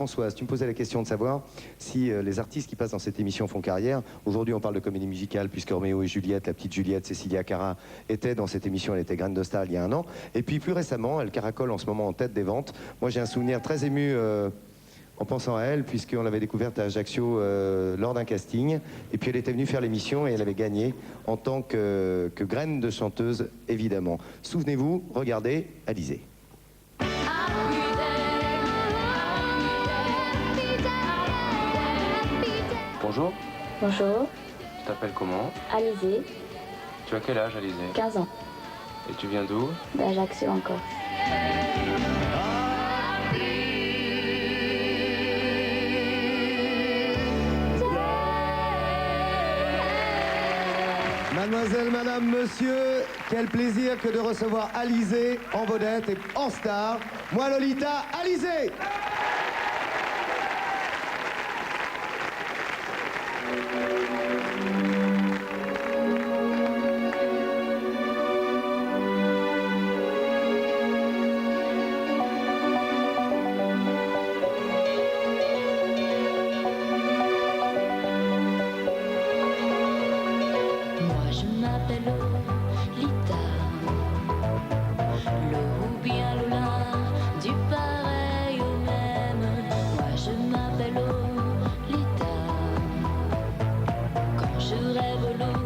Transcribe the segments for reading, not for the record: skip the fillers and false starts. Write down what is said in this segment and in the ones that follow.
Françoise, tu me posais la question de savoir si les artistes qui passent dans cette émission font carrière. Aujourd'hui, on parle de comédie musicale puisque Roméo et Juliette, la petite Juliette, Cécilia Cara, était dans cette émission. Elle était Graine de Star il y a un an. Et puis plus récemment, elle caracole en ce moment en tête des ventes. Moi, j'ai un souvenir très ému en pensant à elle, puisqu'on l'avait découverte à Ajaccio lors d'un casting. Et puis elle était venue faire l'émission et elle avait gagné en tant que graine de chanteuse, évidemment. Souvenez-vous, regardez, Alizée. Bonjour, Bonjour, tu t'appelles comment? Alizée, Tu as quel âge, Alizée? 15 ans, Et tu viens d'où? d'Ajaccio encore. Mademoiselle, madame, monsieur, quel plaisir que de recevoir Alizée en vedette et en star. Moi, Lolita, Alizée! Moi je m'appelle Lolita, le ou bien Lola, du pareil au même. Moi je m'appelle Lolita, quand je rêve l'eau,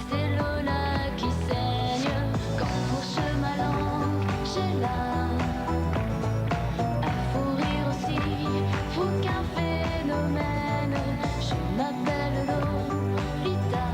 c'est Lola qui saigne. Quand fourche ma langue, j'ai là un fou rire aussi, fou qu'un phénomène. Je m'appelle Lolita.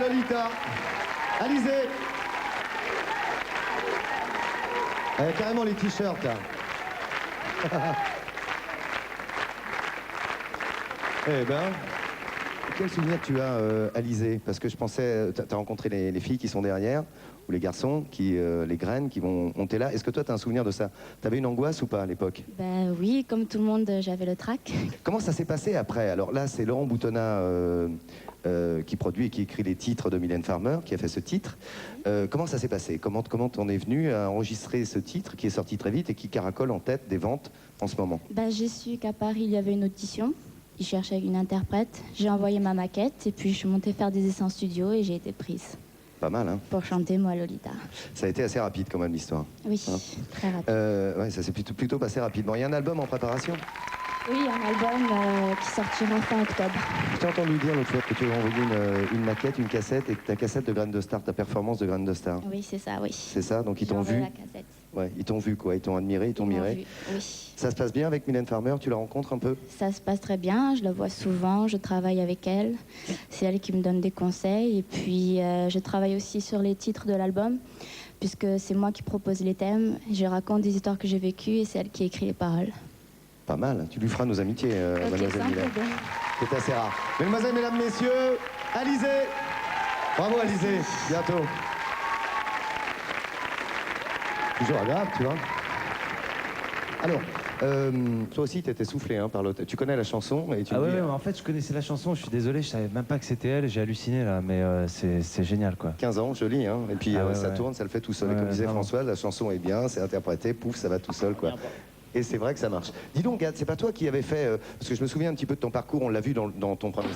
Lolita. Alizé. Carrément les t-shirts, là. Eh ben, quel souvenir tu as, Alizé? Parce que je pensais, tu as rencontré les filles qui sont derrière, ou les garçons, les graines qui vont monter là. Est-ce que toi, tu as un souvenir de ça? Tu avais une angoisse ou pas à l'époque? Ben oui, comme tout le monde, j'avais le trac. Comment ça s'est passé après? Alors là, c'est Laurent Boutonnat qui produit et qui écrit les titres de Mylène Farmer, qui a fait ce titre. Comment ça s'est passé? Comment t'en es venu à enregistrer ce titre qui est sorti très vite et qui caracole en tête des ventes en ce moment? Ben, j'ai su qu'à Paris, il y avait une audition. Ils cherchaient une interprète. J'ai envoyé ma maquette et puis je suis montée faire des essais en studio et j'ai été prise. Pas mal, hein? Pour chanter moi Lolita. Ça a été assez rapide quand même l'histoire. Oui, Hein? très rapide. Ouais, ça s'est plutôt passé rapidement. Il y a un album en préparation? Oui, un album qui sortira fin octobre. Je t'ai entendu dire l'autre fois que tu avais envoyé une maquette, une cassette, et que ta cassette de Graines de Star, ta performance de Graines de Star. Oui, c'est ça, oui. C'est ça, donc ils J'ai t'ont envoyé vu. la cassette. Ouais, ils t'ont vu quoi, ils t'ont admiré, ils t'ont Ils m'ont miré. vu, oui. Ça se passe bien avec Mylène Farmer, tu la rencontres un peu? Ça se passe très bien, je la vois souvent, je travaille avec elle. C'est elle qui me donne des conseils. Et puis, je travaille aussi sur les titres de l'album, puisque c'est moi qui propose les thèmes. Je raconte des histoires que j'ai vécues et c'est elle qui écrit les paroles. Pas mal, tu lui feras nos amitiés, Ok, mademoiselle ça me Mylène. fait bien. C'est assez rare. Mesdemoiselles, mesdames, messieurs, Alizé. Bravo Alizé, bientôt. Toujours agréable, tu vois. Alors, toi aussi, tu étais soufflé hein, par l'autre. Tu connais la chanson et tu Ah me ouais, dis, ouais, en fait je connaissais la chanson, je suis désolé, je savais même pas que c'était elle, j'ai halluciné là, mais c'est génial quoi. 15 ans, joli, hein. Et puis Ah ouais, ça ouais. tourne, ça le fait tout seul. Et Ouais, comme disait vraiment. François, la chanson est bien, c'est interprété, pouf, ça va tout seul, quoi. Et c'est vrai que ça marche. Dis donc, Gad, c'est pas toi qui avais fait, parce que je me souviens un petit peu de ton parcours, on l'a vu dans ton premier